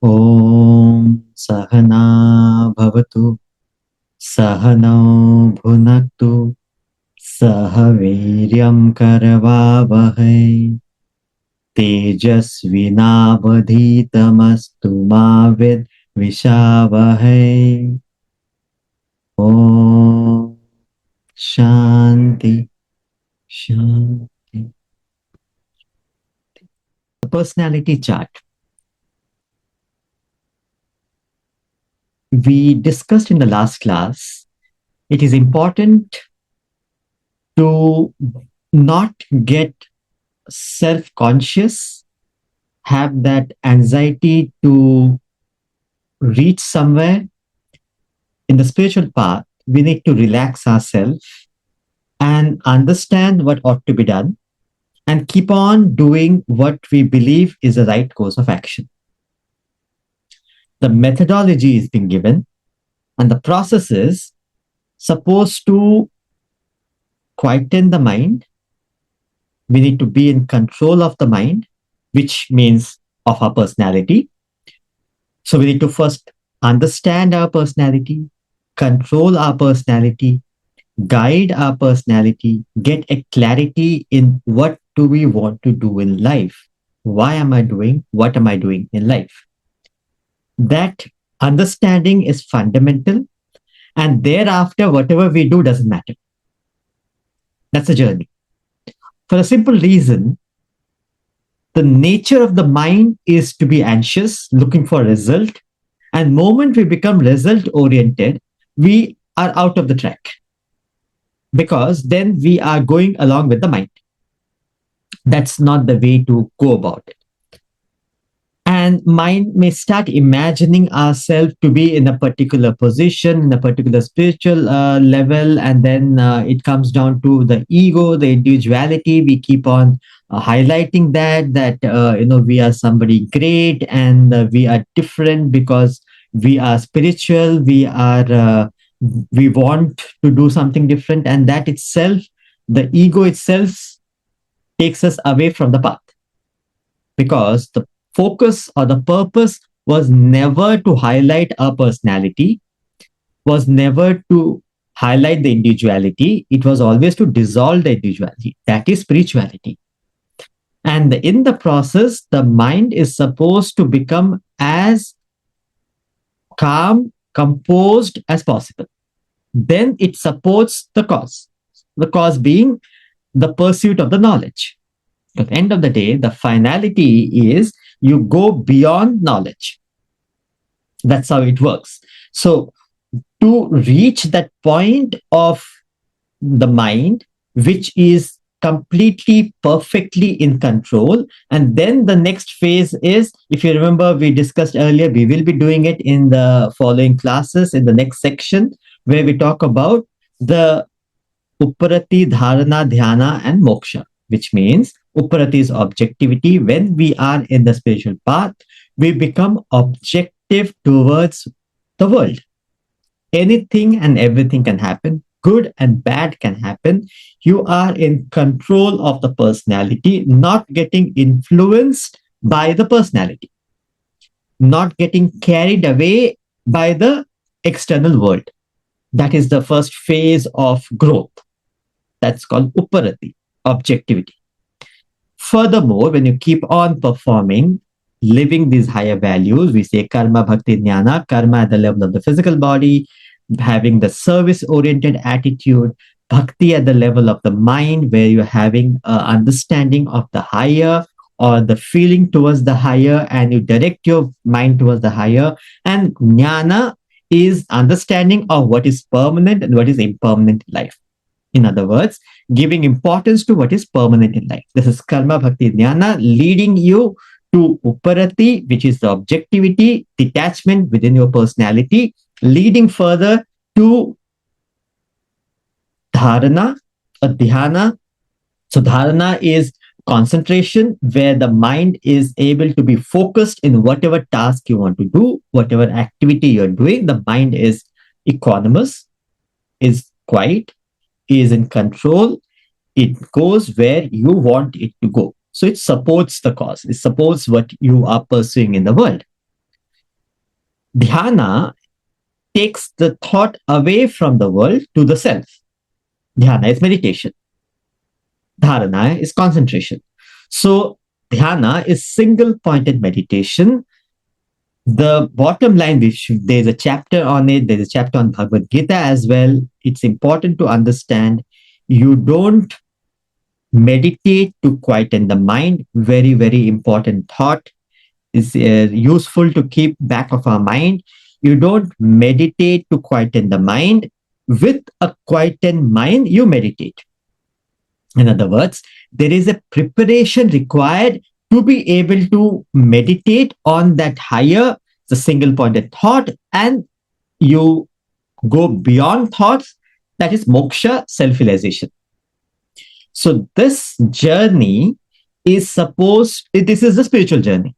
Om Sahana Bhavatu Sahano Bhunaktu Sahaviryam Karavavahai Tejasvinavadhitamastu Mavid Vishavahai. Om Shanti Shanti. The personality chart. We discussed in the last class, it is important to not get self conscious, have that anxiety to reach somewhere in the spiritual path. We need to relax ourselves and understand what ought to be done and keep on doing what we believe is the right course of action. The methodology is being given, and the process is supposed to quieten the mind. We need to be in control of the mind, which means of our personality. So we need to first understand our personality, control our personality, guide our personality, get a clarity in what do we want to do in life. Why am I doing? What am I doing in life? That understanding is fundamental. And thereafter, whatever we do doesn't matter. That's a journey. For a simple reason, the nature of the mind is to be anxious, looking for result. And moment we become result oriented, we are out of the track because then we are going along with the mind. That's not the way to go about it. And mind may start imagining ourselves to be in a particular position, in a particular spiritual level, and then it comes down to the ego, the individuality. We keep on highlighting that we are somebody great and we are different because we are spiritual. We want to do something different, and that itself, the ego itself, takes us away from the path because the focus or the purpose was never to highlight our personality, was never to highlight the individuality. It was always to dissolve the individuality. That is spirituality. And in the process, the mind is supposed to become as calm, composed as possible. Then it supports the cause being the pursuit of the knowledge. At the end of the day, the finality is you go beyond knowledge. That's how it works. So, to reach that point of the mind, which is completely, perfectly in control, and then the next phase is, if you remember, we discussed earlier, we will be doing it in the following classes in the next section, where we talk about the Uparati, Dharana, Dhyana, and Moksha, which means Uparati is objectivity. When we are in the spiritual path, we become objective towards the world. Anything and everything can happen, good and bad can happen. You are in control of the personality, not getting influenced by the personality, not getting carried away by the external world. That is the first phase of growth. That's called Uparati, objectivity. Furthermore, when you keep on performing, living these higher values, we say karma, bhakti, jnana, karma at the level of the physical body, having the service oriented attitude, bhakti at the level of the mind, where you're having an understanding of the higher or the feeling towards the higher, and you direct your mind towards the higher. And jnana is understanding of what is permanent and what is impermanent in life. In other words, giving importance to what is permanent in life. This is karma, bhakti, jnana, leading you to uparati, which is the objectivity, detachment within your personality, leading further to dharana, a dhyana. So dharana is concentration, where the mind is able to be focused in whatever task you want to do, whatever activity you're doing. The mind is equanimous, is quiet, is in control. It goes where you want it to go. So it supports the cause. It supports what you are pursuing in the world. Dhyana takes the thought away from the world to the self. Dhyana is meditation. Dharana is concentration. So dhyana is single pointed meditation. The bottom line, there's a chapter on it, there's a chapter on Bhagavad Gita as well. It's important to understand you don't meditate to quieten the mind. Very, very important thought is useful to keep back of our mind. You don't meditate to quieten the mind. With a quietened mind, you meditate. In other words, there is a preparation required to be able to meditate on that higher, the single pointed thought, and you go beyond thoughts, that is moksha, self realization. So, this journey is this is the spiritual journey.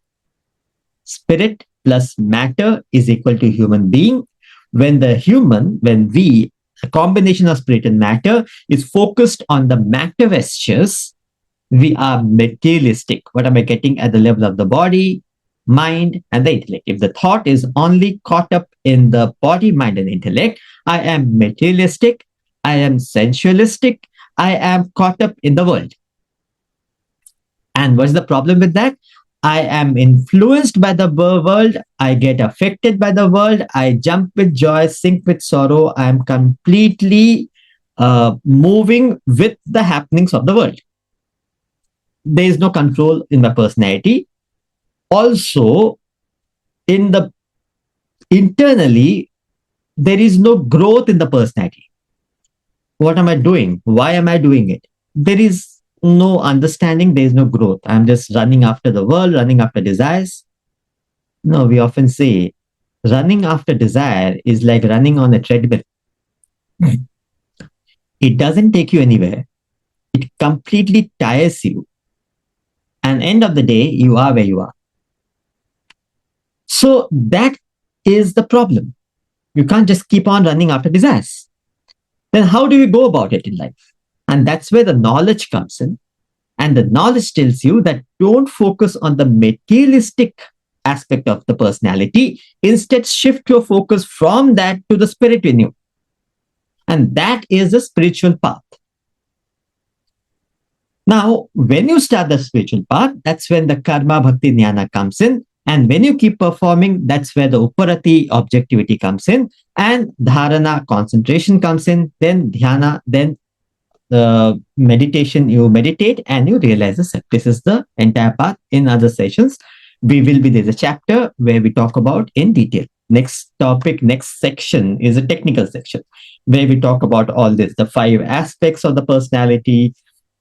Spirit plus matter is equal to human being. When a combination of spirit and matter is focused on the matter vestures, we are materialistic. What am I getting at the level of the body, mind, and the intellect? If the thought is only caught up in the body, mind, and intellect, I am materialistic, I am sensualistic, I am caught up in the world. And what's the problem with that? I am influenced by the world. I get affected by the world. I jump with joy, sink with sorrow. I am completely moving with the happenings of the world. There is no control in my personality. Also, internally, there is no growth in the personality. What am I doing? Why am I doing it? There is no understanding, there is no growth. I'm just running after the world, running after desires. No, we often say running after desire is like running on a treadmill. It doesn't take you anywhere. It completely tires you. And end of the day, you are where you are. So that is the problem. You can't just keep on running after desires. Then how do you go about it in life? And that's where the knowledge comes in. And the knowledge tells you that don't focus on the materialistic aspect of the personality. Instead, shift your focus from that to the spirit in you. And that is the spiritual path. Now, when you start the spiritual path, that's when the karma, bhakti, jnana comes in. And when you keep performing, that's where the uparati, objectivity comes in. And dharana, concentration comes in. Then dhyana, then the meditation, you meditate and you realize the self. This is the entire path. In other sessions, there's a chapter where we talk about in detail. Next topic, next section is a technical section where we talk about all this, the 5 aspects of the personality.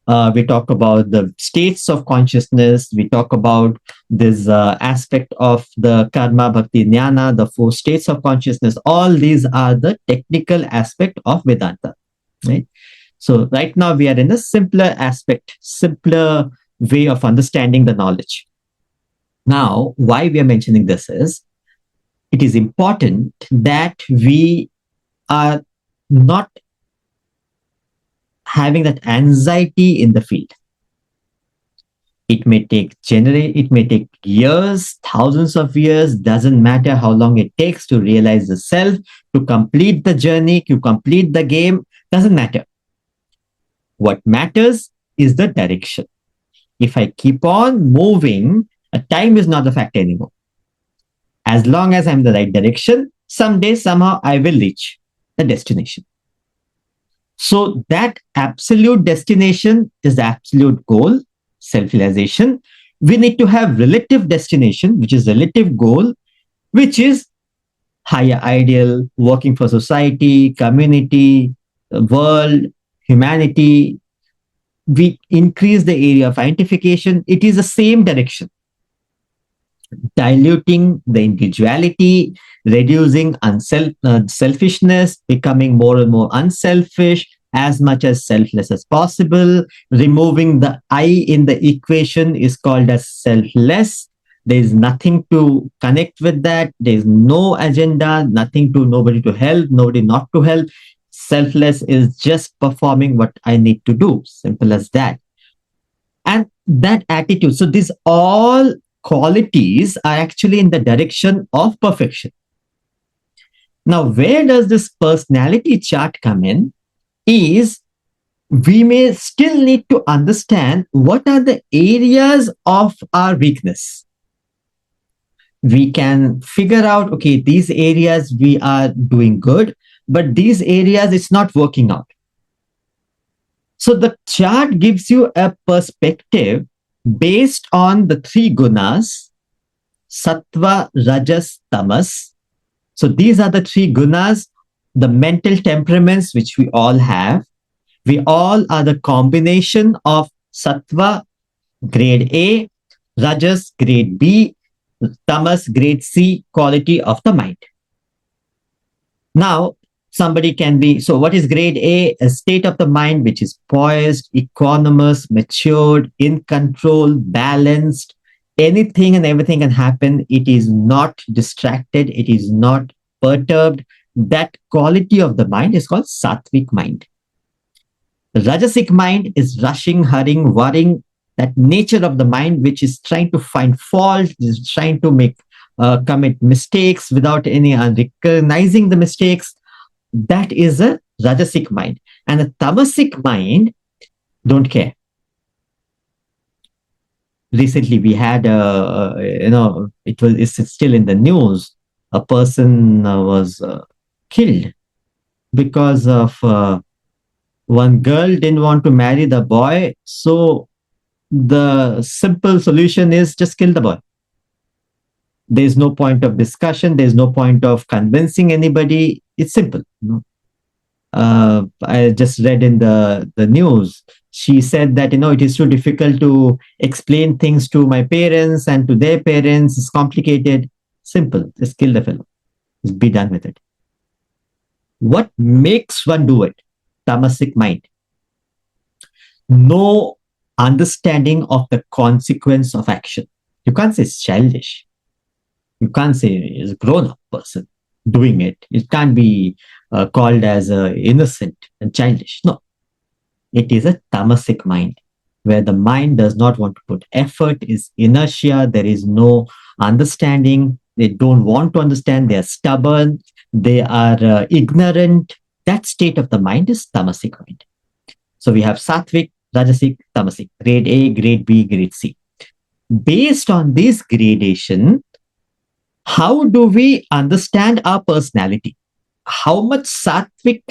We talk about the states of consciousness. We talk about this aspect of the karma, bhakti, jnana, the 4 states of consciousness. All these are the technical aspect of Vedanta, right? So right now we are in a simpler aspect, simpler way of understanding the knowledge. Now, why we are mentioning this is, it is important that we are not having that anxiety in the field. It may take years, thousands of years, doesn't matter how long it takes to realize the self, to complete the journey, to complete the game, doesn't matter. What matters is the direction. If I keep on moving, time is not the factor anymore. As long as I'm in the right direction, someday, somehow, I will reach the destination. So that absolute destination is the absolute goal, self-realization. We need to have relative destination, which is relative goal, which is higher ideal, working for society, community, world, humanity. We increase the area of identification. It is the same direction. Diluting the individuality, reducing selfishness, becoming more and more unselfish, as much as selfless as possible. Removing the I in the equation is called as selfless. There is nothing to connect with that. There is no agenda, nobody to help, nobody not to help. Selfless is just performing what I need to do. Simple as that. And that attitude. So these all qualities are actually in the direction of perfection. Now, where does this personality chart come in? Is we may still need to understand what are the areas of our weakness. We can figure out, okay, these areas we are doing good, but these areas it's not working out. So the chart gives you a perspective based on the three gunas, sattva, rajas, tamas. So these are the three gunas, the mental temperaments which we all have. We all are the combination of sattva, grade A, rajas, grade B, tamas, grade C, quality of the mind. Now, somebody can be, so what is grade A? A state of the mind which is poised, equanimous, matured, in control, balanced. Anything and everything can happen. It is not distracted. It is not perturbed. That quality of the mind is called Satvik mind. The Rajasik mind is rushing, hurrying, worrying. That nature of the mind which is trying to find fault, is trying to make commit mistakes without any recognizing the mistakes. That is a Rajasik mind. And a Tamasik mind don't care. Recently, we had it's still in the news. A person was killed because of one girl didn't want to marry the boy. So the simple solution is just kill the boy. There's no point of discussion. There's no point of convincing anybody. It's simple. I just read in the news. She said that, it is too difficult to explain things to my parents and to their parents. It's complicated. Simple. Just kill the fellow. Just be done with it. What makes one do it? Tamasik mind. No understanding of the consequence of action. You can't say it's childish. You can't say it's a grown-up person doing it. It can't be called as innocent and childish. No. It is a tamasic mind, where the mind does not want to put effort, is inertia, there is no understanding, they don't want to understand, they are stubborn, they are ignorant. That state of the mind is tamasic mind. So we have Satvik, Rajasik, Tamasik, grade A, grade B, grade C. Based on this gradation, how do we understand our personality? How much Satvik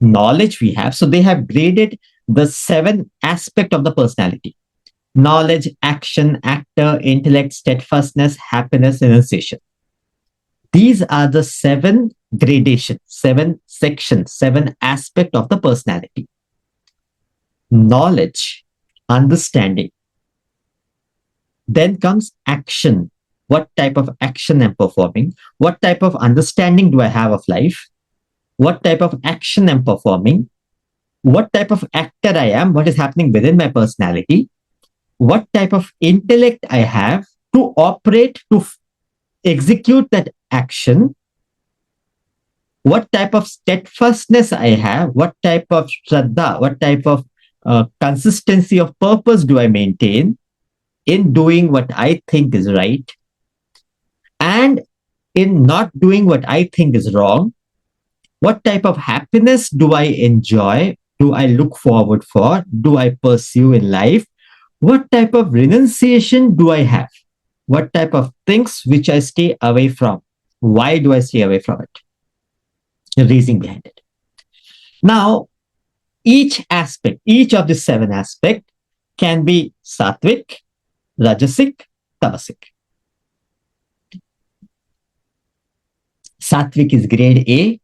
knowledge we have? So they have graded the 7 aspect of the personality: knowledge, action, actor, intellect, steadfastness, happiness, renunciation. These are the 7 gradations, 7 sections, 7 aspect of the personality. Knowledge, understanding. Then comes action. What type of action I'm performing? What type of understanding do I have of life? What type of action I'm performing? What type of actor I am? What is happening within my personality? What type of intellect I have to operate, to execute that action? What type of steadfastness I have? What type of shraddha? What type of consistency of purpose do I maintain in doing what I think is right and in not doing what I think is wrong? What type of happiness do I enjoy? Do I look forward for? Do I pursue in life? What type of renunciation do I have? What type of things which I stay away from? Why do I stay away from it? The reasoning behind it. Now, each aspect, each of the 7 aspects can be Satvik, Rajasik, Tamasik. Satvik is grade A.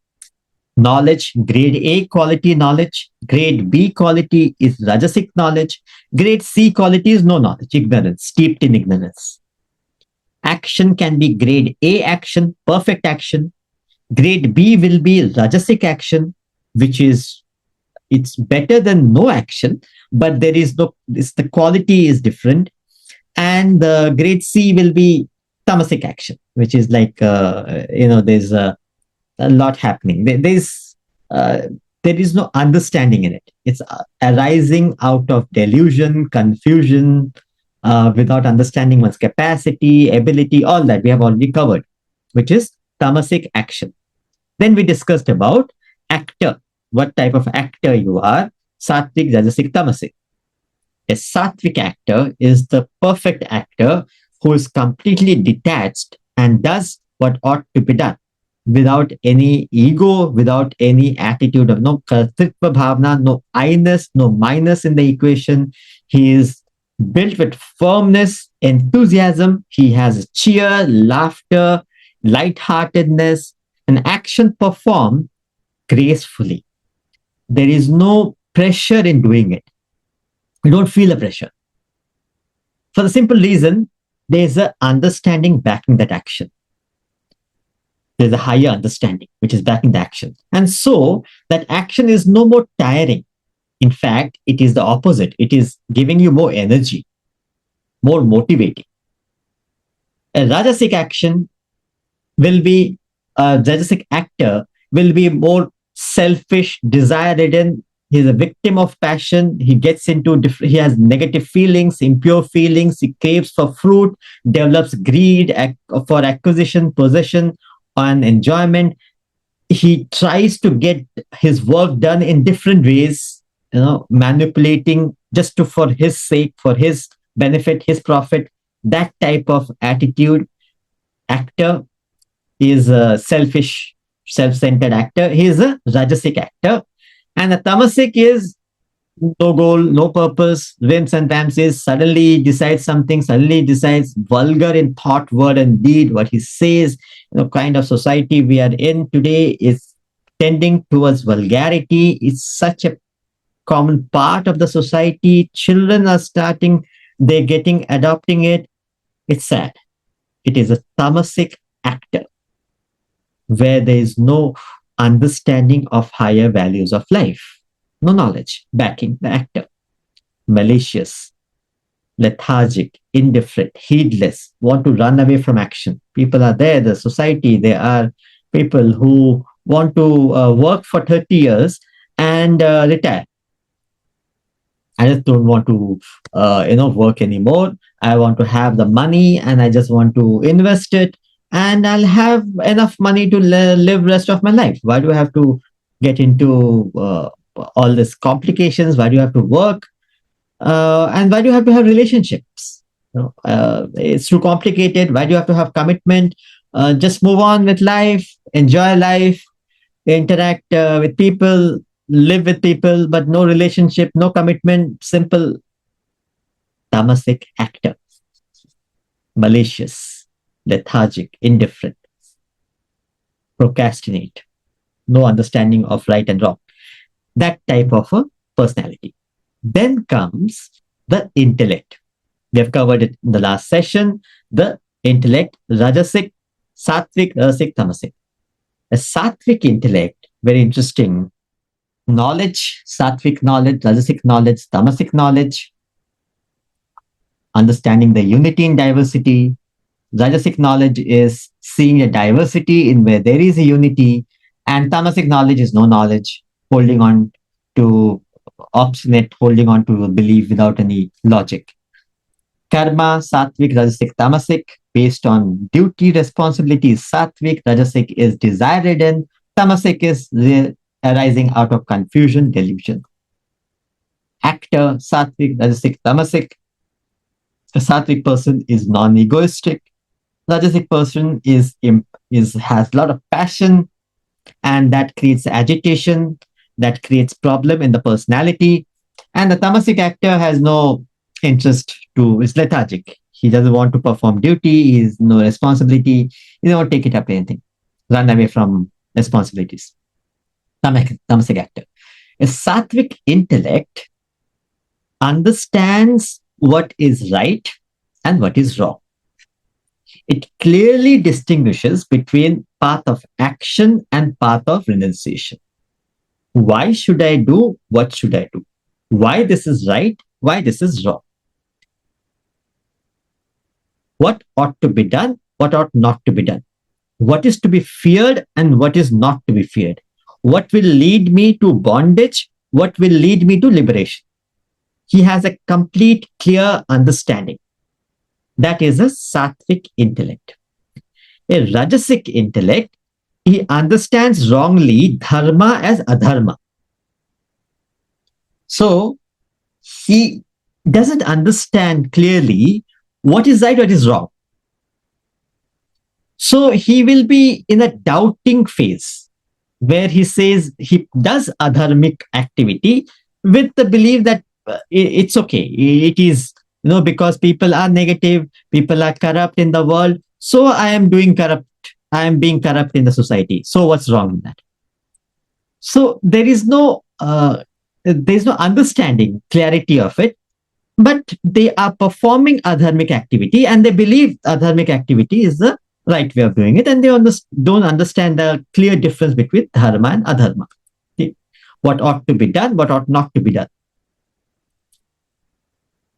Knowledge, grade A quality knowledge. Grade B quality is Rajasik knowledge. Grade C quality is no knowledge, ignorance, steeped in ignorance. Action can be grade A action, perfect action. Grade B will be Rajasik action, which is, it's better than no action, but there is no, the quality is different. And the grade C will be Tamasik action, which is like, there's a lot happening. There is no understanding in it. It's arising out of delusion, confusion, without understanding one's capacity, ability, all that we have already covered, which is Tamasik action. Then we discussed about actor, what type of actor you are, Satvik, Rajasik, Tamasik. A Sattvic actor is the perfect actor who is completely detached and does what ought to be done without any ego, without any attitude of no kartritva bhavna, no I-ness, no minus in the equation. He is built with firmness, enthusiasm. He has cheer, laughter, lightheartedness, and action performed gracefully. There is no pressure in doing it. You don't feel the pressure. For the simple reason, there's an understanding backing that action. There's a higher understanding which is backing the action. And so that action is no more tiring. In fact, it is the opposite. It is giving you more energy, more motivating. A Rajasic action will be, a Rajasic actor will be more selfish, desire ridden. He's a victim of passion. He gets into, he has negative feelings, impure feelings. He craves for fruit, develops greed for acquisition, possession, and enjoyment. He tries to get his work done in different ways, manipulating just to, for his sake, for his benefit, his profit. That type of attitude actor is a selfish, self-centered actor. He is a Rajasic actor. And a Tamasik is no goal, no purpose, whims and fancies, suddenly decides something, suddenly decides vulgar in thought, word, and deed. What he says, kind of society we are in today is tending towards vulgarity. It's such a common part of the society. Children are starting, they're getting, adopting it. It's sad. It is a Tamasic actor where there is no understanding of higher values of life, no knowledge backing the actor. Malicious, lethargic, indifferent, heedless, want to run away from action. People are there, the society, there are people who want to work for 30 years and retire. I just don't want to, work anymore. I want to have the money and I just want to invest it and I'll have enough money to live rest of my life. Why do I have to get into all these complications? Why do you have to work? And why do you have to have relationships? It's too complicated. Why do you have to have commitment? Just move on with life, enjoy life, interact with people, live with people, but no relationship, no commitment, simple Tamasic actor. Malicious, lethargic, indifferent, procrastinate, no understanding of right and wrong. That type of a personality. Then comes the intellect. We have covered it in the last session. The intellect, Rajasik, Satvik, Rajasik, Tamasik. A Satvik intellect, very interesting. Knowledge, Satvik knowledge, Rajasic knowledge, Tamasic knowledge, understanding the unity in diversity. Rajasic knowledge is seeing a diversity in where there is a unity, and Tamasic knowledge is no knowledge, holding on to obstinate, holding on to a belief without any logic. Karma, Satvik, Rajasic, Tamasic, based on duty, responsibilities. Satvik, Rajasic is desire-ridden. Tamasic is arising out of confusion, delusion. Actor, Satvik, Rajasic, Tamasic. A Satvik person is non-egoistic. Rajasic person is has a lot of passion, and that creates agitation, that creates problem in the personality. And the Tamasic actor has no interest to, is lethargic. He doesn't want to perform duty, he has no responsibility, he doesn't want to take it up anything, run away from responsibilities. Tamasic actor. A Sattvic intellect understands what is right and what is wrong. It clearly distinguishes between path of action and path of renunciation. Why should I do? What should I do? Why this is right? Why this is wrong? What ought to be done? What ought not to be done? What is to be feared and what is not to be feared? What will lead me to bondage? What will lead me to liberation? He has a complete, clear understanding. That is a Sattvic intellect. A Rajasic intellect he understands wrongly dharma as adharma. So he doesn't understand clearly what is right, what is wrong. So he will be in a doubting phase where he says he does adharmic activity with the belief that it's okay. It is, because people are negative, people are corrupt in the world. So I am doing corrupt. I am being corrupt in the society. So what's wrong in that? So there is no understanding, clarity of it, but they are performing adharmic activity and they believe adharmic activity is the right way of doing it, and they don't understand the clear difference between dharma and adharma. Okay. What ought to be done, what ought not to be done.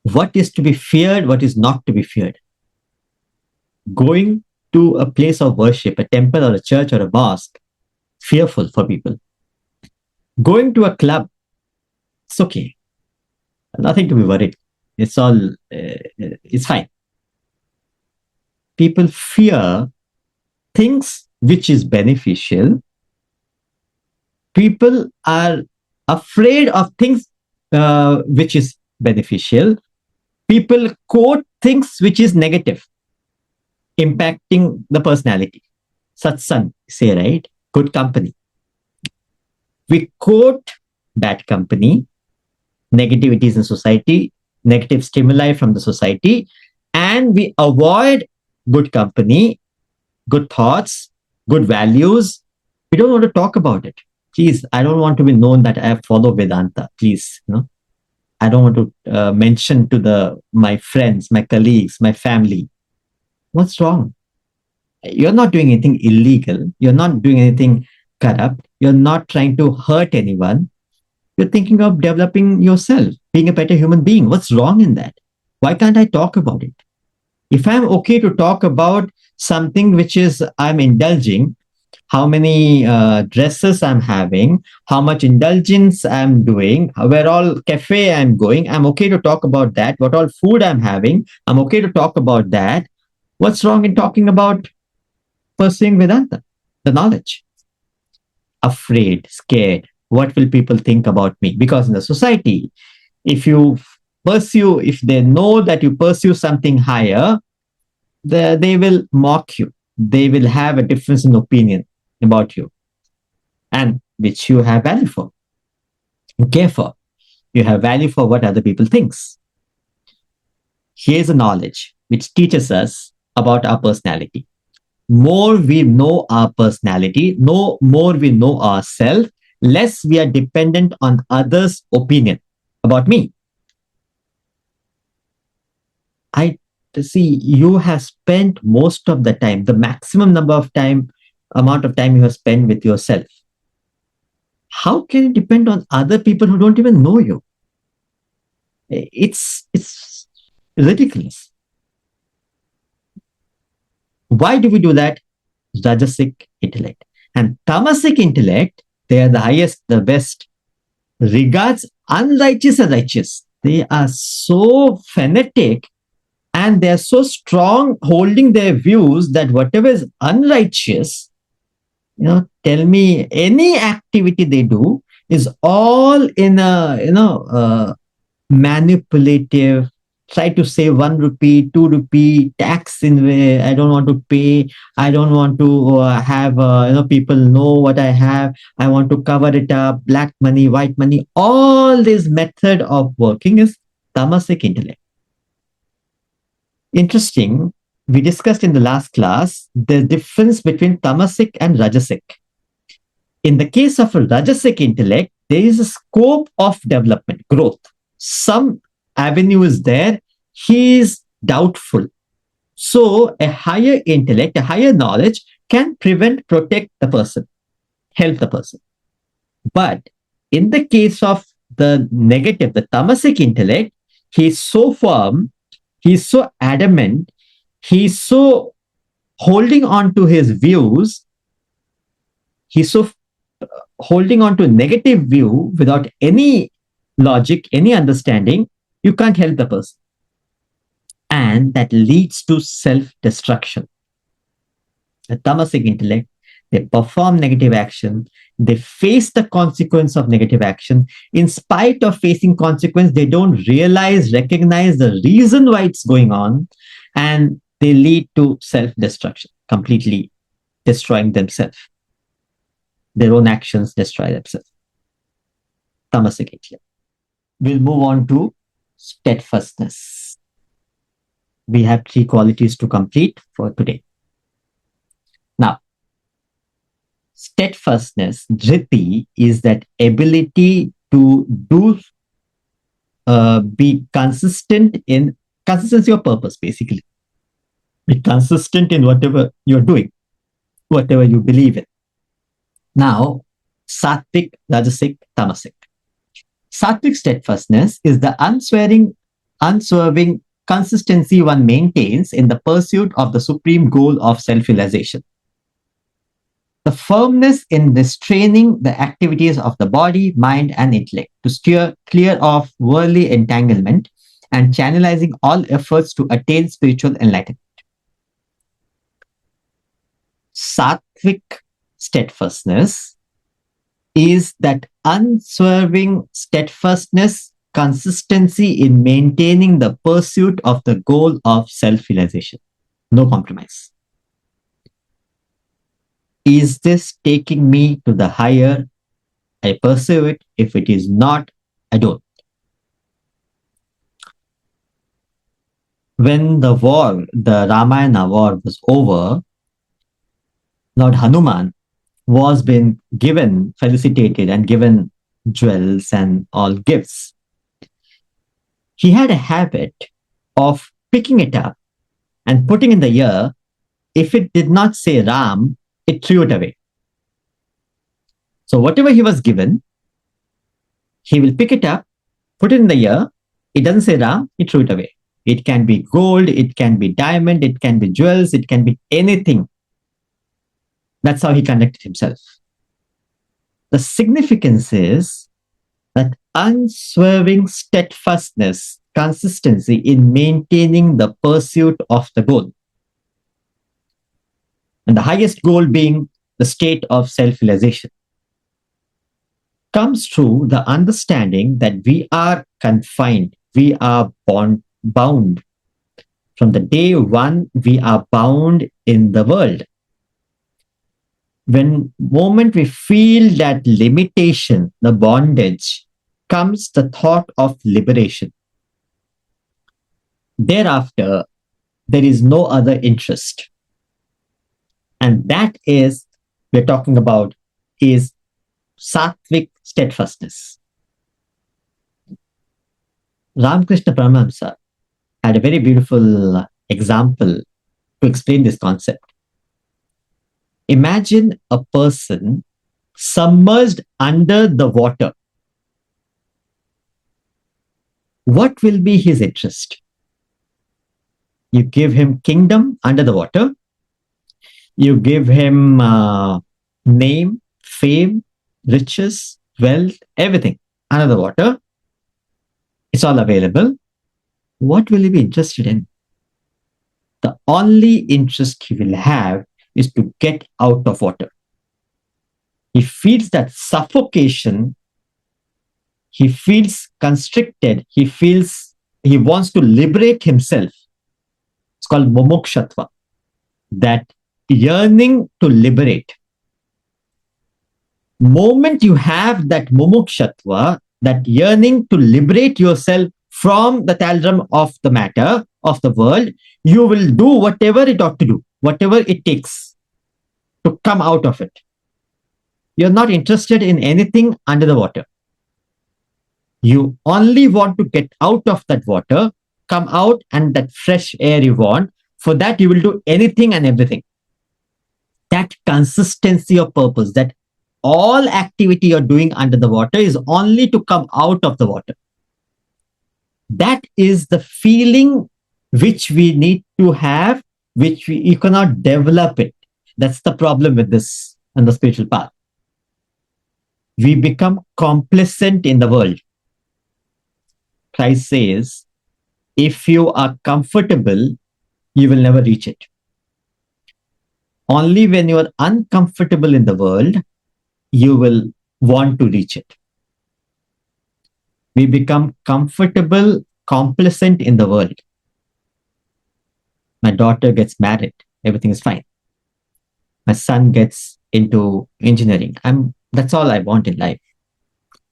What is to be feared, what is not to be feared. Going to a place of worship, a temple or a church or a mosque, fearful for people. Going to a club, it's okay. Nothing to be worried. It's all, it's fine. People fear things which is beneficial. People are afraid of things which is beneficial. People quote things which is negative, impacting the personality. Satsang, say, right? Good company. We quote bad company, negativities in society, negative stimuli from the society, and we avoid good company, good thoughts, good values. We don't want to talk about it. Please, I don't want to be known that I follow Vedanta. Please, I don't want to mention to my friends, my colleagues, my family. What's wrong? You're not doing anything illegal. You're not doing anything corrupt. You're not trying to hurt anyone. You're thinking of developing yourself, being a better human being. What's wrong in that? Why can't I talk about it? If I'm okay to talk about something which is I'm indulging, how many dresses I'm having, how much indulgence I'm doing, where all cafe I'm going, I'm okay to talk about that. What all food I'm having, I'm okay to talk about that. What's wrong in talking about pursuing Vedanta, the knowledge? Afraid, scared. What will people think about me? Because in the society, if they know that you pursue something higher, they will mock you. They will have a difference in opinion about you, and which you have value for. You care for. You have value for what other people thinks. Here's a knowledge which teaches us about our personality. More we know our personality, more we know ourselves, less we are dependent on others' opinion about me. I see you have spent most of the time, the maximum amount of time you have spent with yourself. How can you depend on other people who don't even know you? It's ridiculous. Why do we do that? Rajasik intellect. And Tamasik intellect, they are the highest, the best, regards unrighteous as righteous. They are so fanatic and they are so strong holding their views that whatever is unrighteous, tell me any activity they do is all in a, manipulative, try to save 1 rupee, 2 rupee, tax in way, I don't want to pay, I don't want to have, people know what I have, I want to cover it up, black money, white money, all this method of working is Tamasik intellect. Interesting, we discussed in the last class the difference between Tamasik and Rajasik. In the case of a Rajasik intellect, there is a scope of development, growth. Some avenue is there, he is doubtful. So a higher intellect, a higher knowledge can protect the person, help the person. But in the case of the negative, the Tamasik intellect, he's so firm, he's so adamant, he's so holding on to his views, he's so holding on to a negative view without any logic, any understanding, you can't help the person. And that leads to self-destruction. The Tamasik intellect They perform negative action. They face the consequence of negative action. In spite of facing consequence, they don't recognize the reason why it's going on, and they lead to self-destruction, completely destroying themselves. Their own actions destroy themselves. Tamasik. We'll move on to steadfastness. We have three qualities to complete for today. Now, steadfastness, Dhriti, is that ability to be consistent in consistency of purpose, basically. Be consistent in whatever you're doing, whatever you believe in. Now, Satvik, Rajasik, Tamasik. Sattvic steadfastness is the unswerving consistency one maintains in the pursuit of the supreme goal of self-realization. The firmness in restraining the activities of the body, mind, and intellect to steer clear of worldly entanglement and channelizing all efforts to attain spiritual enlightenment. Sattvic steadfastness is that unswerving steadfastness, consistency in maintaining the pursuit of the goal of self-realization. No compromise. Is this taking me to the higher? I pursue it. If it is not, I don't. When the Ramayana war was over, Lord Hanuman was being felicitated and given jewels and all gifts. He had a habit of picking it up and putting in the ear. If it did not say Ram, it threw it away. So whatever he was given, he will pick it up, put it in the ear. It doesn't say Ram, he threw it away. It can be gold, it can be diamond, it can be jewels, it can be anything. That's how he conducted himself. The significance is that unswerving steadfastness, consistency in maintaining the pursuit of the goal. And the highest goal being the state of self-realization, comes through the understanding that we are confined, we are bound. From the day one, we are bound in the world. When moment we feel that limitation, the bondage, comes the thought of liberation. Thereafter, there is no other interest. And that is, we're talking about, is Sattvic steadfastness. Ramakrishna Paramahamsa had a very beautiful example to explain this concept. Imagine a person submerged under the water. What will be his interest? You give him kingdom under the water. You give him name, fame, riches, wealth, everything under the water. It's all available. What will he be interested in? The only interest he will have is to get out of water. He feels that suffocation. He feels constricted. He wants to liberate himself. It's called mumukshatva. That yearning to liberate. Moment you have that mumukshatva, that yearning to liberate yourself from the tantrum of the matter, of the world, you will do whatever it ought to do, whatever it takes to come out of it. You're not interested in anything under the water. You only want to get out of that water, come out, and that fresh air you want. For that, you will do anything and everything. That consistency of purpose, that all activity you're doing under the water is only to come out of the water. That is the feeling which we need to have, which you cannot develop it. That's the problem with this and the spiritual path. We become complacent in the world. Christ says, if you are comfortable, you will never reach it. Only when you are uncomfortable in the world, you will want to reach it. We become comfortable, complacent in the world. My daughter gets married, everything is fine. My son gets into engineering. That's all I want in life.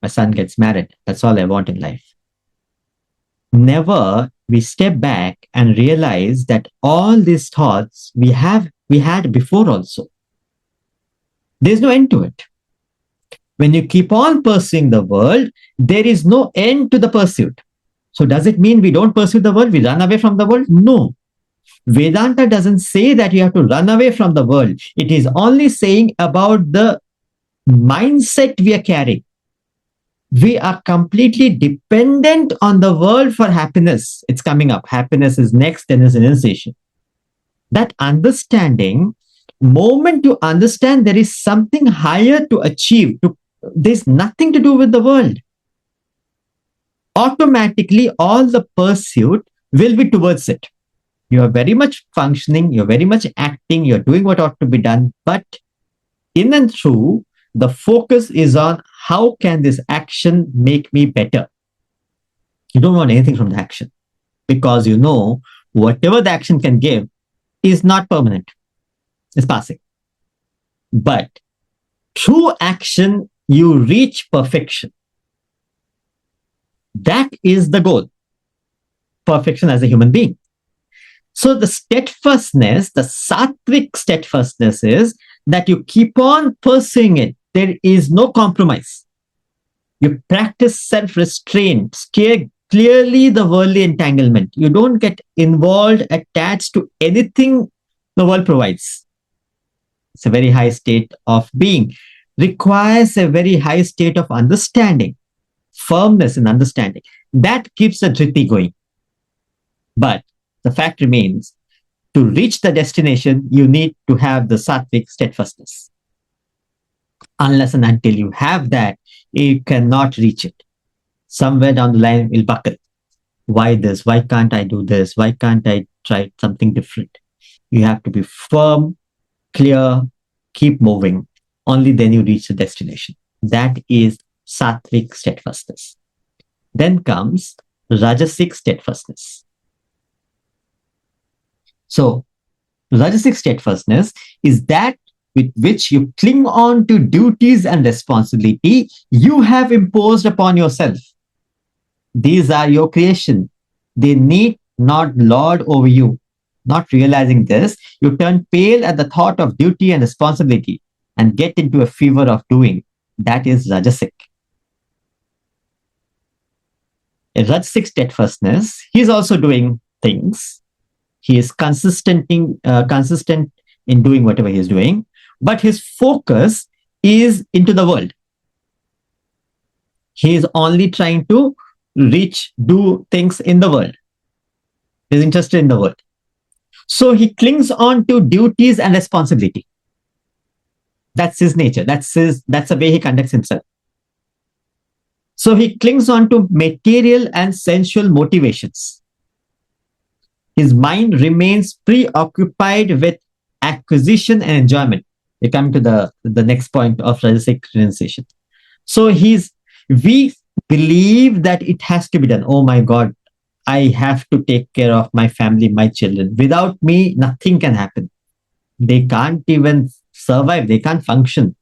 My son gets married. That's all I want in life. Never we step back and realize that all these thoughts we had before also. There's no end to it. When you keep on pursuing the world, there is no end to the pursuit. So does it mean we don't pursue the world? We run away from the world? No. Vedanta doesn't say that you have to run away from the world. It is only saying about the mindset we are carrying. We are completely dependent on the world for happiness. It's coming up. Happiness is next, then is renunciation. That understanding, moment you understand there is something higher to achieve, there's nothing to do with the world. Automatically, all the pursuit will be towards it. You are very much functioning, you're very much acting, you're doing what ought to be done, but in and through, the focus is on how can this action make me better. You don't want anything from the action because you know whatever the action can give is not permanent, it's passing. But through action, you reach perfection. That is the goal. Perfection as a human being. So the steadfastness, the Satvik steadfastness is that you keep on pursuing it. There is no compromise. You practice self-restraint, steer clearly the worldly entanglement. You don't get involved, attached to anything the world provides. It's a very high state of being. Requires a very high state of understanding, firmness in understanding. That keeps the Dhriti going. But the fact remains, to reach the destination, you need to have the Satvik steadfastness. Unless and until you have that, you cannot reach it. Somewhere down the line, you'll buckle. Why this? Why can't I do this? Why can't I try something different? You have to be firm, clear, keep moving. Only then you reach the destination. That is Satvik steadfastness. Then comes Rajasik steadfastness. So, Rajasik steadfastness is that with which you cling on to duties and responsibility you have imposed upon yourself. These are your creation. They need not lord over you. Not realizing this, you turn pale at the thought of duty and responsibility and get into a fever of doing. That is Rajasik. In Rajasik steadfastness, he is also doing things. He is consistent in doing whatever he is doing, but his focus is into the world. He is only trying to do things in the world. He is interested in the world. So he clings on to duties and responsibility. That's his nature. That's the way he conducts himself. So he clings on to material and sensual motivations. His mind remains preoccupied with acquisition and enjoyment. We come to the next point of Rajasik renunciation. So we believe that it has to be done. Oh my God, I have to take care of my family, my children. Without me, nothing can happen. They can't even survive. They can't function.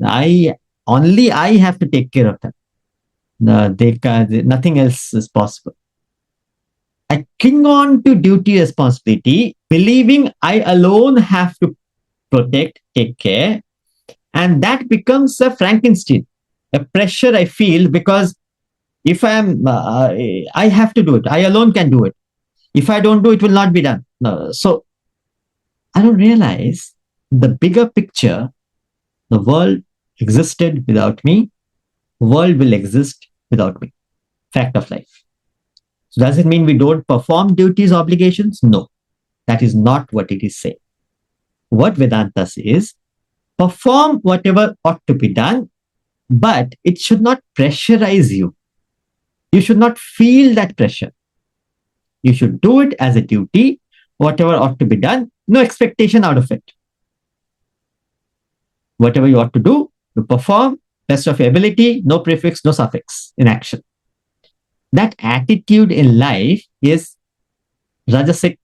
I have to take care of them. Nothing else is possible. I cling on to duty responsibility, believing I alone have to protect, take care. And that becomes a Frankenstein, a pressure I feel because if I have to do it. I alone can do it. If I don't do it, will not be done. No. So I don't realize the bigger picture. The world existed without me. World will exist without me. Fact of life. So does it mean we don't perform duties, obligations? No, that is not what it is saying. What Vedanta says, perform whatever ought to be done, but it should not pressurize you. You should not feel that pressure. You should do it as a duty, whatever ought to be done, no expectation out of it. Whatever you ought to do, you perform, best of your ability, no prefix, no suffix in action. That attitude in life is Rajasik,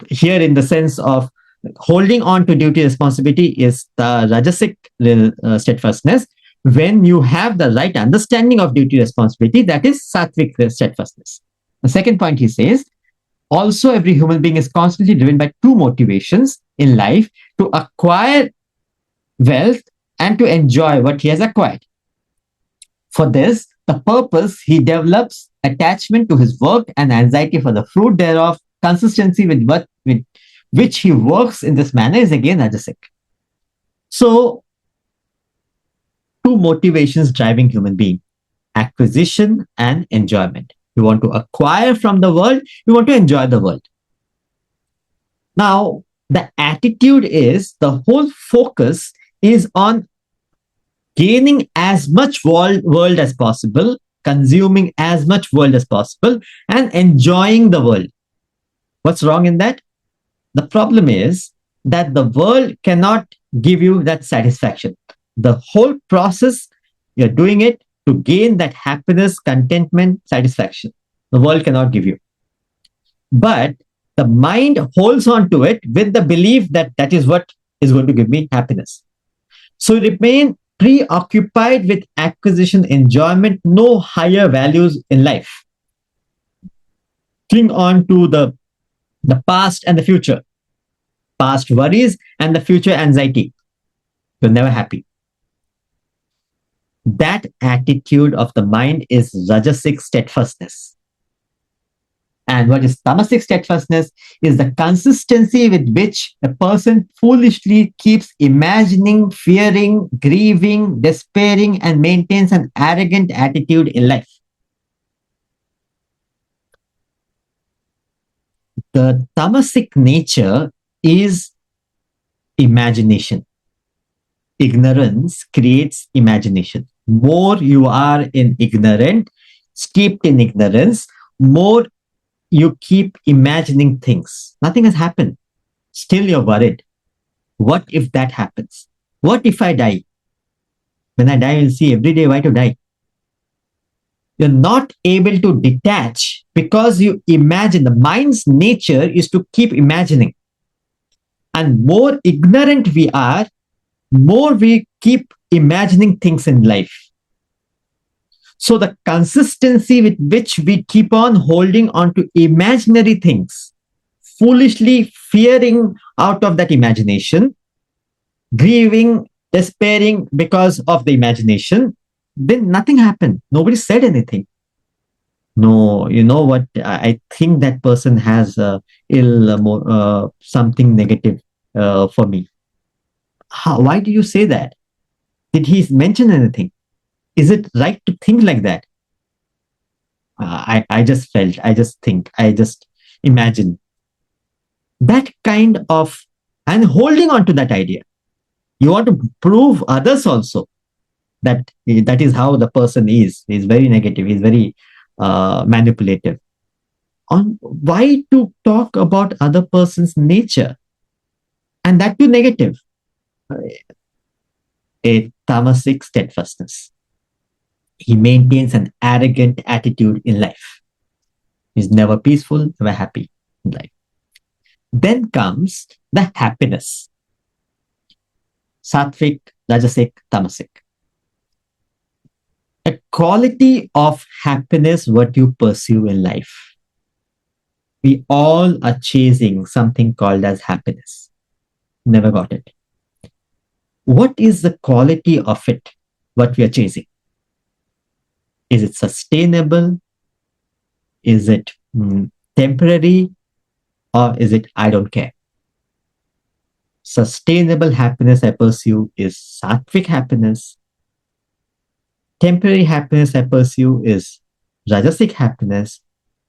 here in the sense of holding on to duty responsibility is the Rajasik steadfastness. When you have the right understanding of duty responsibility, that is Satvik steadfastness. The second point he says, also every human being is constantly driven by two motivations in life: to acquire wealth and to enjoy what he has acquired. For this, the purpose, he develops attachment to his work and anxiety for the fruit thereof. Consistency with which he works in this manner is again Rajasic. So, two motivations driving human being: acquisition and enjoyment. You want to acquire from the world, you want to enjoy the world. Now, the attitude is the whole focus is on gaining as much world as possible, consuming as much world as possible, and enjoying the world. What's wrong in that? The problem is that the world cannot give you that satisfaction. The whole process, you're doing it to gain that happiness, contentment, satisfaction. The world cannot give you. But the mind holds on to it with the belief that that is what is going to give me happiness. So remain preoccupied with acquisition, enjoyment, no higher values in life. Cling on to the past and the future. Past worries and the future anxiety. You're never happy. That attitude of the mind is Rajasic steadfastness. And what is Tamasik steadfastness is the consistency with which a person foolishly keeps imagining, fearing, grieving, despairing, and maintains an arrogant attitude in life. The Tamasic nature is imagination. Ignorance creates imagination. More you are in ignorant, steeped in ignorance, more you keep imagining things. Nothing has happened. Still you're worried. What if that happens? What if I die? When I die, you'll see every day why to die. You're not able to detach because you imagine. The mind's nature is to keep imagining. And more ignorant we are, more we keep imagining things in life. So the consistency with which we keep on holding on to imaginary things, foolishly fearing out of that imagination, grieving, despairing because of the imagination, then nothing happened. Nobody said anything. No, you know what? I think that person has something negative for me. Why do you say that? Did he mention anything? Is it right to think like that? I just felt, I just think, I just imagine. That kind of, and holding on to that idea. You want to prove others also that is how the person is. He's very negative. He's very manipulative. On why to talk about other person's nature, and that too negative? A Tamasik steadfastness. He maintains an arrogant attitude in life. He's never peaceful, never happy in life. Then comes the happiness. Satvik, Rajasik, Tamasik. A quality of happiness what you pursue in life. We all are chasing something called as happiness. Never got it. What is the quality of it, what we are chasing? Is it sustainable? Is it temporary? Or is it I don't care? Sustainable happiness I pursue is sattvic happiness. Temporary happiness I pursue is rajasic happiness.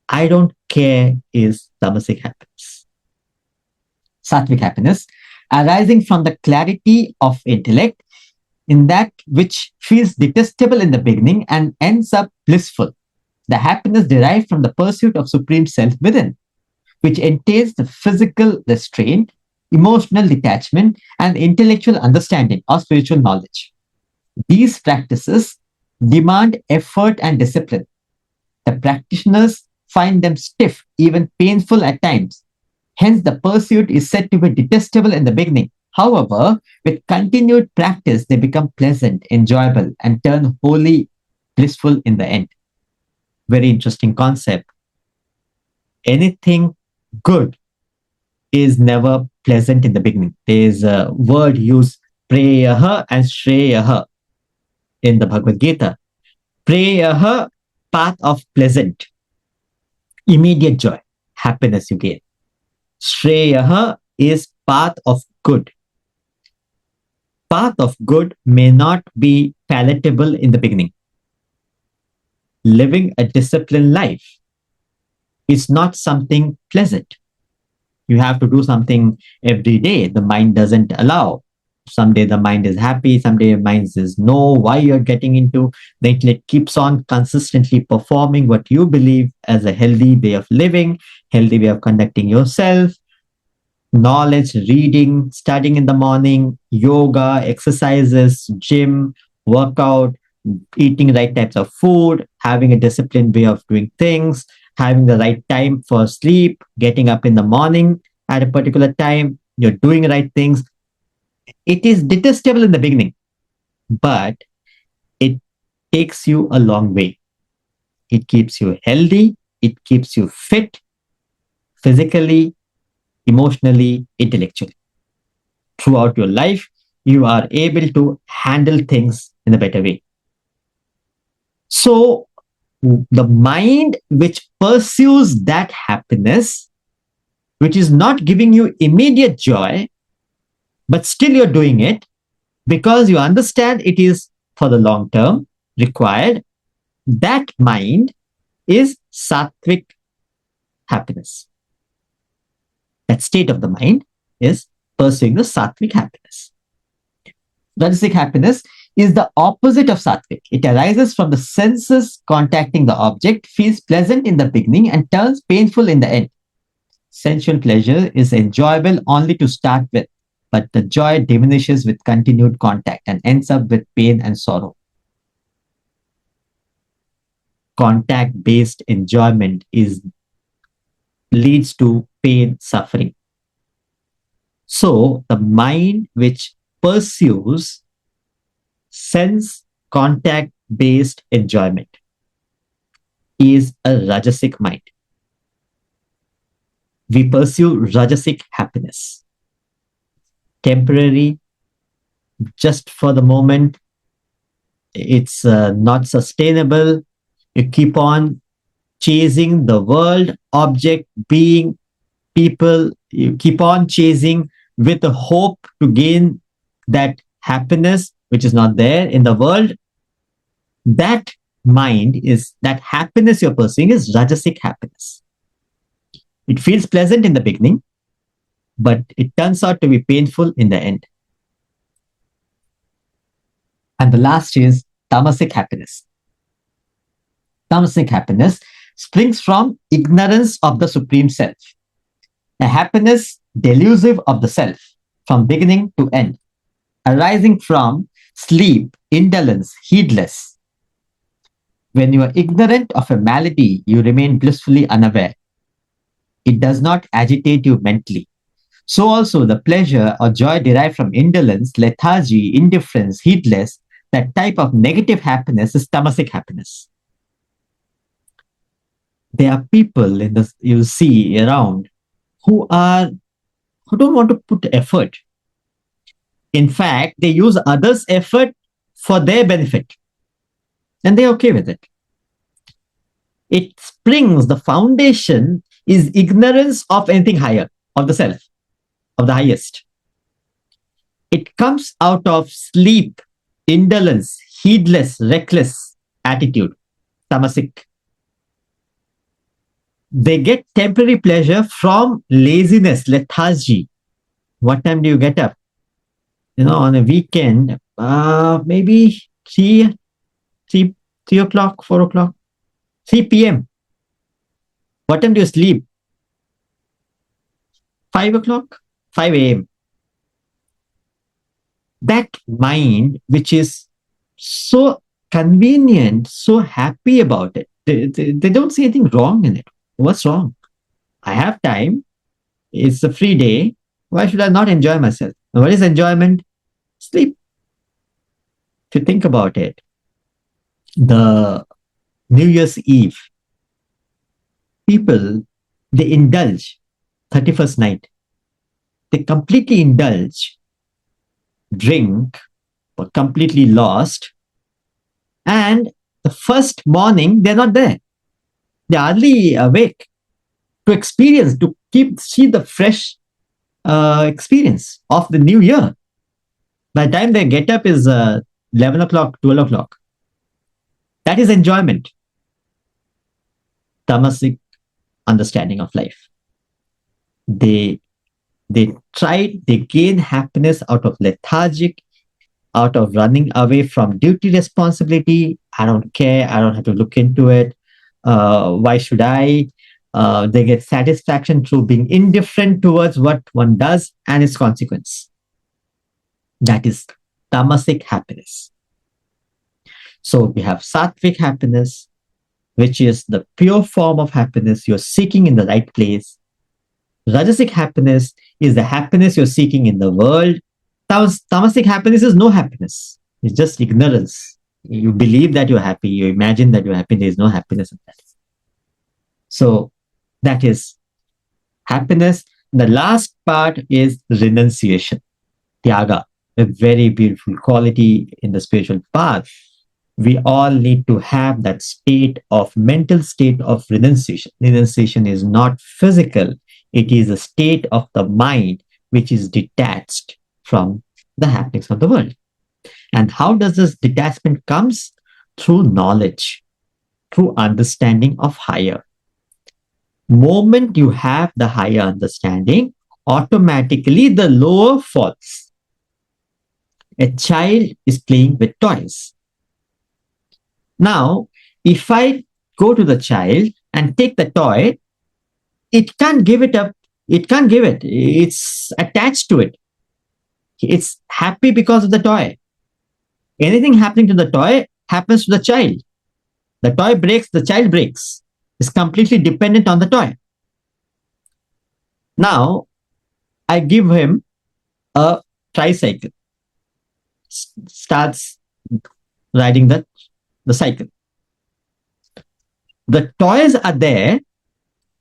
I don't care is tamasic happiness. Sattvic happiness arising from the clarity of intellect in that which feels detestable in the beginning and ends up blissful. The happiness derived from the pursuit of supreme self within, which entails the physical restraint emotional detachment, and intellectual understanding of spiritual knowledge. These practices demand effort and discipline. The practitioners find them stiff, even painful at times. Hence, the pursuit is said to be detestable in the beginning. However, with continued practice, they become pleasant, enjoyable, and turn wholly blissful in the end. Very interesting concept. Anything good is never pleasant in the beginning. There is a word used, preyaha and shreyaha, in the Bhagavad Gita. Preyaha, path of pleasant, immediate joy, happiness you gain. Shreyaha is path of good. Path of good may not be palatable in the beginning. Living a disciplined life is not something pleasant. You have to do something every day. The mind doesn't allow. Someday the mind is happy, someday the mind says no, why you're getting into. The intellect keeps on consistently performing what you believe as a healthy way of living, healthy way of conducting yourself. Knowledge, reading, studying in the morning, yoga, exercises, gym, workout, eating right types of food, having a disciplined way of doing things, having the right time for sleep, getting up in the morning at a particular time, you're doing right things. It is detestable in the beginning, but it takes you a long way. It keeps you healthy, it keeps you fit physically, emotionally, intellectually. Throughout your life, you are able to handle things in a better way. So, the mind which pursues that happiness, which is not giving you immediate joy, but still you're doing it because you understand it is for the long term required, that mind is sattvic happiness. That state of the mind is pursuing the sattvic happiness. Rajasic happiness is the opposite of sattvic. It arises from the senses contacting the object, feels pleasant in the beginning, and turns painful in the end. Sensual pleasure is enjoyable only to start with, but the joy diminishes with continued contact and ends up with pain and sorrow. Contact based enjoyment is leads to pain, suffering. So the mind which pursues sense contact based enjoyment is a Rajasic mind. We pursue Rajasic happiness. Temporary, just for the moment, it's not sustainable. You keep on chasing the world, object, being, people. You keep on chasing with a hope to gain that happiness, which is not there in the world. That mind is that happiness you're pursuing is Rajasic happiness. It feels pleasant in the beginning, but it turns out to be painful in the end. And the last is Tamasik happiness. Tamasik happiness springs from ignorance of the Supreme Self, a happiness delusive of the Self from beginning to end, arising from sleep, indolence, heedless. When you are ignorant of a malady, you remain blissfully unaware. It does not agitate you mentally. So also the pleasure or joy derived from indolence, lethargy, indifference, heedless, that type of negative happiness is tamasic happiness. There are people in this you see around who don't want to put effort. In fact, they use others' effort for their benefit, and they're okay with it. It springs, the foundation is ignorance of anything higher, of the self, of the highest. It comes out of sleep, indolence, heedless, reckless attitude, tamasik. They get temporary pleasure from laziness, lethargy. What time do you get up? On a weekend, maybe 3, 3 o'clock, 4 o'clock, 3 p.m. What time do you sleep? 5 o'clock, 5 a.m. That mind, which is so convenient, so happy about it, they don't see anything wrong in it. What's wrong? I have time. It's a free day. Why should I not enjoy myself? What is enjoyment? Sleep. If you think about it, the New Year's Eve, people, they indulge 31st night. They completely indulge, drink, were completely lost. And the first morning, they're not there. They're hardly awake to experience, to see the fresh experience of the new year. By the time they get up is 11 o'clock, 12 o'clock. That is enjoyment. Tamasik understanding of life. They they gain happiness out of lethargic, out of running away from duty responsibility. I don't care. I don't have to look into it. Why should I? They get satisfaction through being indifferent towards what one does and its consequence. That is tamasic happiness. So we have sattvic happiness, which is the pure form of happiness you're seeking in the right place. Rajasic happiness is the happiness you're seeking in the world. Tamasic happiness is no happiness. It's just ignorance. You believe that you're happy. You imagine that you're happy. There is no happiness in that. So that is happiness. The last part is renunciation, tyaga, a very beautiful quality in the spiritual path. We all need to have that mental state of renunciation. Renunciation is not physical. It is a state of the mind which is detached from the happenings of the world. And how does this detachment comes? Through knowledge, through understanding of higher. Moment you have the higher understanding, automatically the lower falls. A child is playing with toys. Now, if I go to the child and take the toy, it can't give it up. It can't give it. It's attached to it. It's happy because of the toy. Anything happening to the toy happens to the child. The toy breaks, the child breaks. It's completely dependent on the toy. Now, I give him a tricycle. Starts riding the cycle. The toys are there,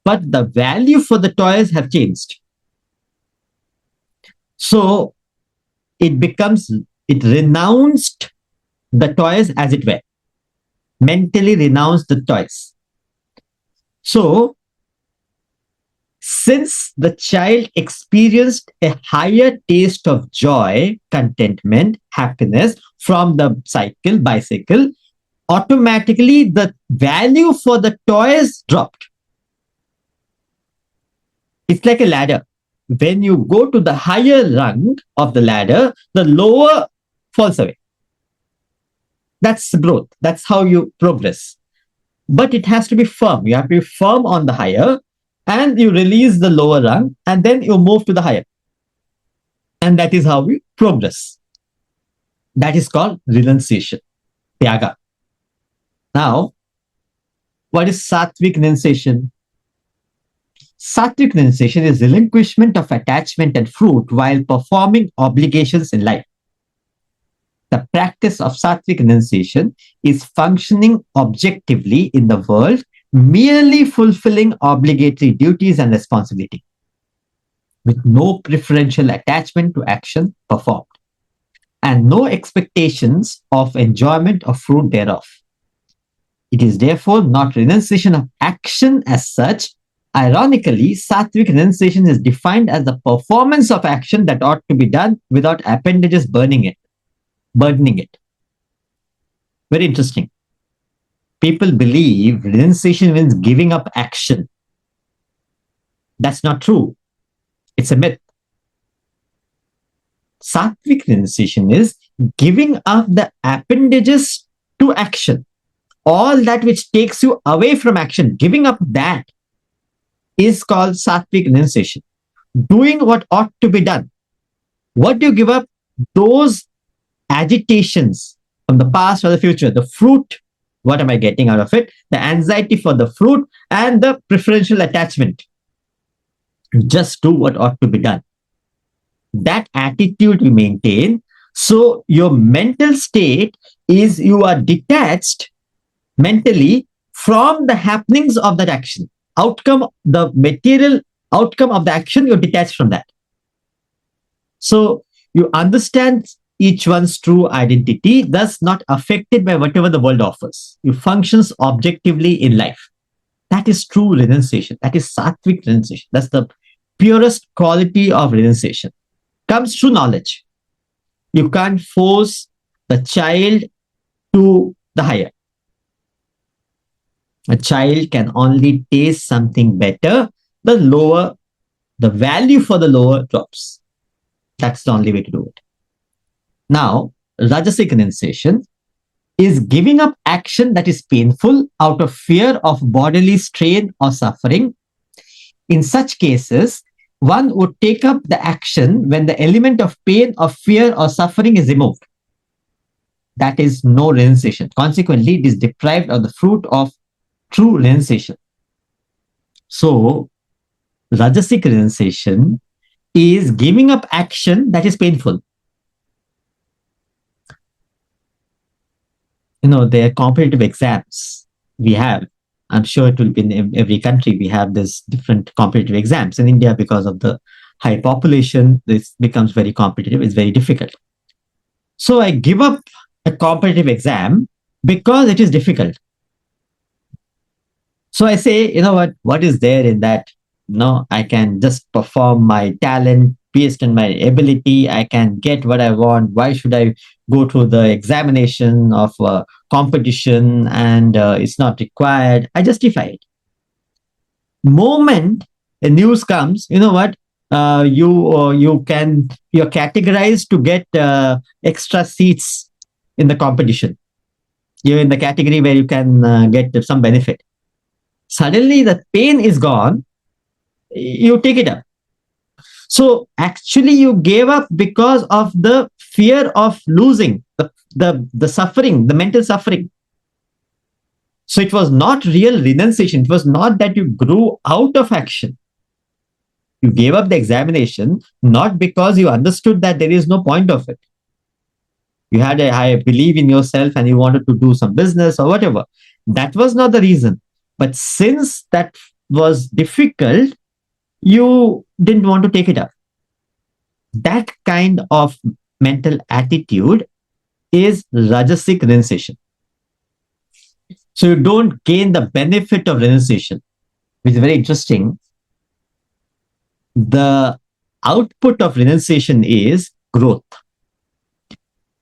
but the value for the toys have changed. So it renounced the toys as it were. Mentally renounced the toys. So since the child experienced a higher taste of joy, contentment, happiness from the bicycle, automatically the value for the toys dropped. It's like a ladder. When you go to the higher rung of the ladder, the lower falls away. That's growth. That's how you progress. But it has to be firm. You have to be firm on the higher, and you release the lower rung, and then you move to the higher. And that is how we progress. That is called renunciation, tyaga. Now, what is sattvic renunciation? Sattvic renunciation is relinquishment of attachment and fruit while performing obligations in life. The practice of sattvic renunciation is functioning objectively in the world, merely fulfilling obligatory duties and responsibility, with no preferential attachment to action performed, and no expectations of enjoyment or fruit thereof. It is therefore not renunciation of action as such. Ironically, sattvic renunciation is defined as the performance of action that ought to be done without appendages burdening it. Very interesting. People believe renunciation means giving up action. That's not true. It's a myth. Sattvic renunciation is giving up the appendages to action. All that which takes you away from action, giving up that is called sattvic renunciation. doing what ought to be done. What do you give up? Those agitations from the past or the future, the fruit, what am I getting out of it? The anxiety for the fruit and the preferential attachment. Just do what ought to be done. That attitude you maintain. So your mental state is you are detached mentally from the happenings of that action. Outcome, the material outcome of the action, you're detached from that. So you understand each one's true identity, thus not affected by whatever the world offers. You functions objectively in life. That is true renunciation. That is sattvic renunciation. That's the purest quality of renunciation. Comes through knowledge. You can't force the child to the higher. A child can only taste something better, the lower, the value for the lower drops. That's the only way to do it. Now, Rajasik renunciation is giving up action that is painful out of fear of bodily strain or suffering. In such cases, one would take up the action when the element of pain or fear or suffering is removed. That is no renunciation. Consequently, it is deprived of the fruit of true renunciation. So, Rajasik renunciation is giving up action that is painful. There are competitive exams we have. I'm sure it will be in every country. We have this different competitive exams. In India, because of the high population, this becomes very competitive. It's very difficult. So I give up a competitive exam because it is difficult. So I say, what is there in that? No, I can just perform my talent based on my ability. I can get what I want. Why should I go through the examination of competition and it's not required? I justify it. Moment a news comes, you know what? You're categorized to get extra seats in the competition. You're in the category where you can get some benefit. Suddenly the pain is gone, you take it up. So actually you gave up because of the fear of losing, the suffering, the mental suffering. So it was not real renunciation. It was not that you grew out of action. You gave up the examination not because you understood that there is no point of it. You had a high belief in yourself and you wanted to do some business or whatever. That was not the reason. But since that was difficult, you didn't want to take it up. That kind of mental attitude is Rajasik renunciation. So you don't gain the benefit of renunciation, which is very interesting. The output of renunciation is growth.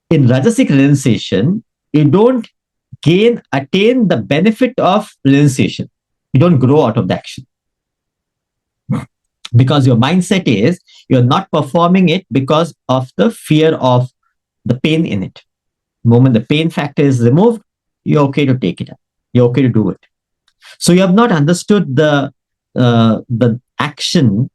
In Rajasik renunciation, you don't attain the benefit of renunciation. You don't grow out of the action. Because your mindset is you're not performing it because of the fear of the pain in it. The moment the pain factor is removed, you're okay to take it up. You're okay to do it. So you have not understood the action.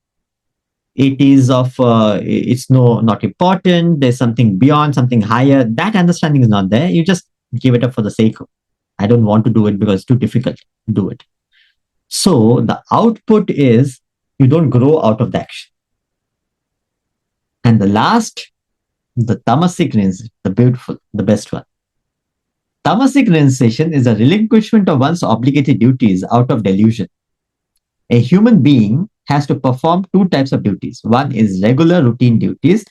It is it's not important. There's something beyond, something higher. That understanding is not there. You just give it up for the sake of, I don't want to do it because it's too difficult to do it. So the output is you don't grow out of the action. And the last, the Tamasik renunciation, the beautiful, the best one. Tamasik renunciation is a relinquishment of one's obligated duties out of delusion. A human being has to perform two types of duties. One is regular routine duties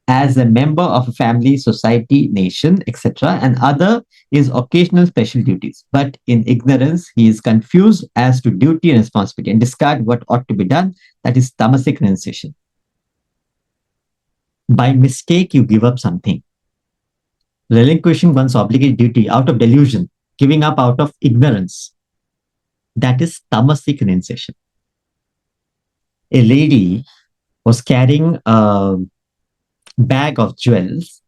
as a member of a family, society, nation, etc. And other is occasional special duties. But in ignorance, he is confused as to duty and responsibility and discard what ought to be done. That is Tamasik renunciation. By mistake, you give up something. Relinquishing one's obligated duty out of delusion, giving up out of ignorance. That is Tamasik renunciation. A lady was carrying a bag of jewels.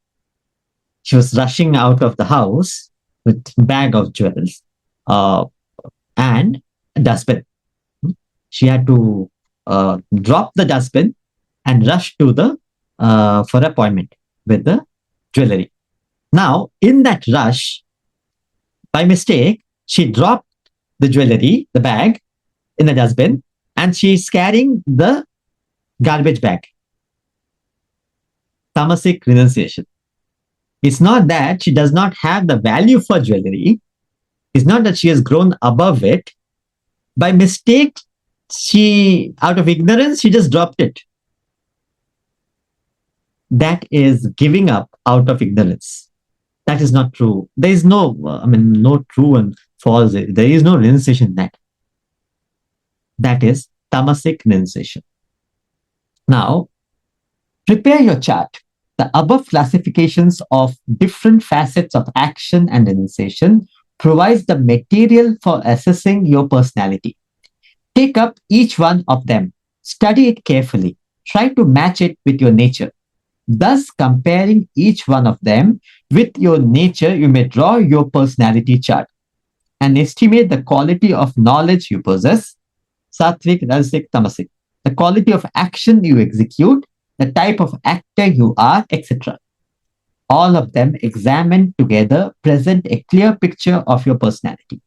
She was rushing out of the house with a bag of jewels and a dustbin. She had to drop the dustbin and rushed to the for appointment with the jewelry. Now, in that rush, by mistake, she dropped the jewelry, the bag, in the dustbin, and she's carrying the garbage bag. Tamasik renunciation. It's not that she does not have the value for jewelry. It's not that she has grown above it. By mistake, she, out of ignorance, she just dropped it. That is giving up out of ignorance. That is not true. There is no, no true and false. There is no renunciation in that. That is Tamasik renunciation. Now, prepare your chart. The above classifications of different facets of action and renunciation provides the material for assessing your personality. Take up each one of them, study it carefully, try to match it with your nature. Thus, comparing each one of them with your nature, you may draw your personality chart and estimate the quality of knowledge you possess, Satvik, Rajasik, Tamasik, the quality of action you execute, the type of actor you are, etc. All of them examined together present a clear picture of your personality.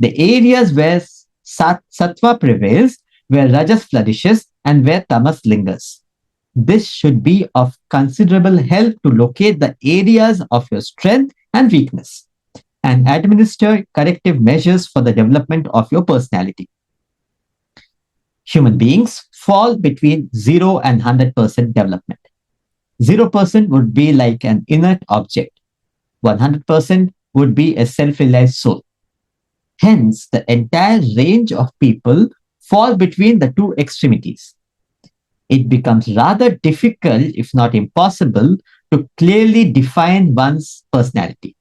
The areas where Sattva prevails, where Rajas flourishes, and where Tamas lingers. This should be of considerable help to locate the areas of your strength and weakness and administer corrective measures for the development of your personality. Human beings fall between 0 and 100% development. 0% would be like an inert object. 100% would be a self-realized soul. Hence, the entire range of people fall between the two extremities. It becomes rather difficult, if not impossible, to clearly define one's personality.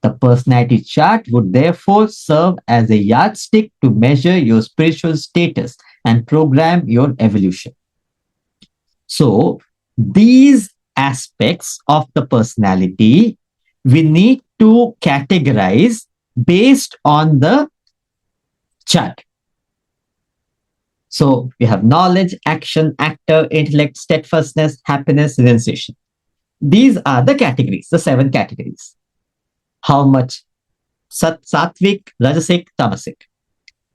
The personality chart would therefore serve as a yardstick to measure your spiritual status and program your evolution. So, these aspects of the personality we need to categorize based on the chart. So we have knowledge, action, actor, intellect, steadfastness, happiness, renunciation. These are the categories, the 7 categories. How much Satvik, Rajasik, Tamasik.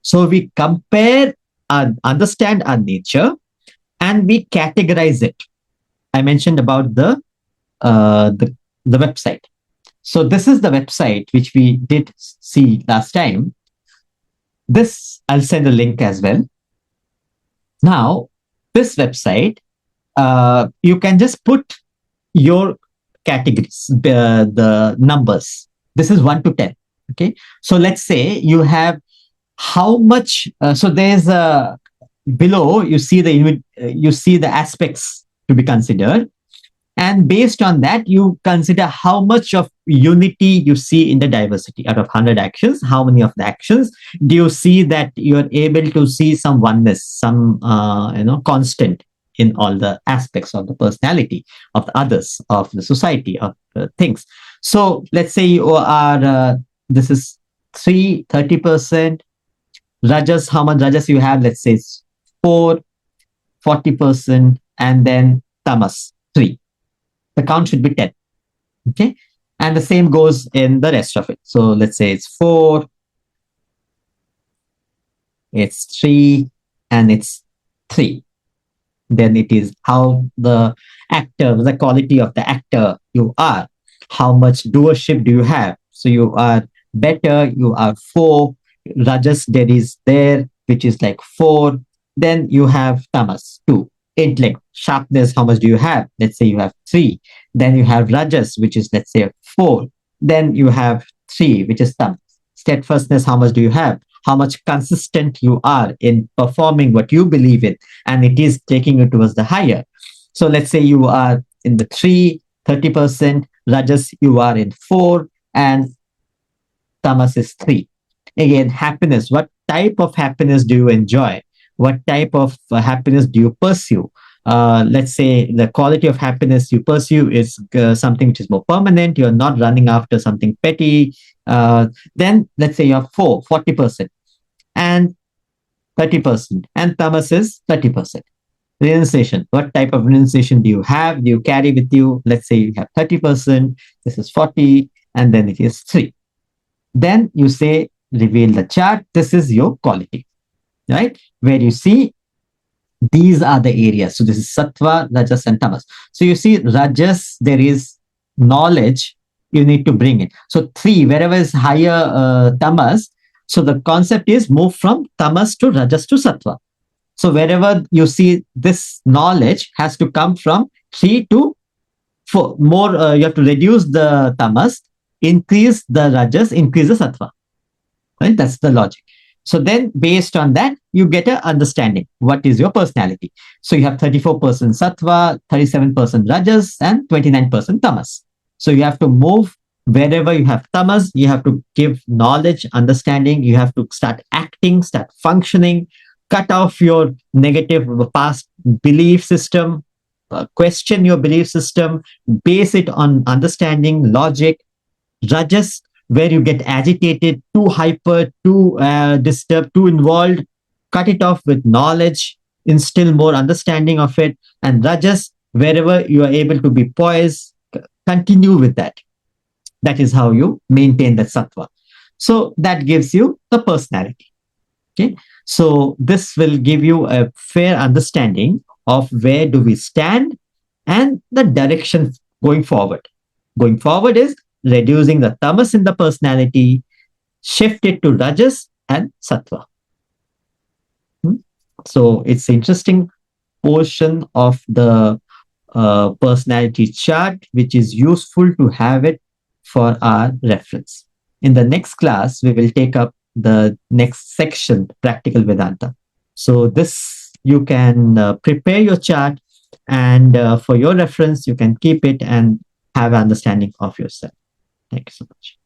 So we compare and understand our nature and we categorize it. I mentioned about the website. So this is the website which we did see last time. This, I'll send a link as well. Now, this website, you can just put your categories, the numbers. This is 1 to 10. Okay. So let's say you have how much, so there's a, below you see the aspects to be considered. And based on that, you consider how much of unity you see in the diversity. Out of 100 actions, how many of the actions do you see that you're able to see some oneness, some constant in all the aspects of the personality, of the others, of the society, of things. So let's say you are, this is 30%. Rajas, how much Rajas you have? Let's say 40%, and then Tamas, 3. The count should be 10. Okay. And the same goes in the rest of it. So let's say it's 4, it's 3, and it's 3. Then it is how the actor, the quality of the actor you are. How much doership do you have? So you are better, you are 4. Rajas, there is there, which is like 4. Then you have Tamas, 2. Intellect, sharpness, how much do you have? Let's say you have 3. Then you have Rajas, which is, let's say, 4. Then you have 3, which is Tamas. Steadfastness, how much do you have? How much consistent you are in performing what you believe in, and it is taking you towards the higher. So let's say you are in the 30%, Rajas, you are in 4, and Tamas is 3. Again, happiness, what type of happiness do you enjoy? What type of happiness do you pursue? Let's say the quality of happiness you pursue is something which is more permanent. You're not running after something petty. Then let's say you're 40% and 30%, and Tamas is 30%. Renunciation. What type of renunciation do you have? Do you carry with you? Let's say you have 30%, this is 40, and then it is 3. Then you say, reveal the chart. This is your quality, right? Where you see these are the areas. So this is sattva, rajas, and tamas. So you see, rajas, there is knowledge, you need to bring it. So 3, wherever is higher tamas, so the concept is move from tamas to rajas to sattva. So wherever you see this knowledge has to come from 3 to 4. More, you have to reduce the tamas, increase the rajas, increase the sattva. Right? That's the logic. So then based on that, you get an understanding. What is your personality? So you have 34% sattva, 37% rajas, and 29% tamas. So you have to move wherever you have tamas, you have to give knowledge, understanding, you have to start acting, start functioning, cut off your negative past belief system, question your belief system, base it on understanding, logic. Rajas, where you get agitated, too hyper, too disturbed, too involved, cut it off with knowledge, instill more understanding of it. And rajas, wherever you are able to be poised, continue with that. That is how you maintain that sattva. So that gives you the personality. Okay. So this will give you a fair understanding of where do we stand and the direction going forward. Going forward is reducing the tamas in the personality, shift it to rajas and sattva. So it's interesting portion of the personality chart, which is useful to have it for our reference. In the next class, we will take up the next section, practical Vedanta. So this, you can prepare your chart, and for your reference, you can keep it and have an understanding of yourself. Thank you so much.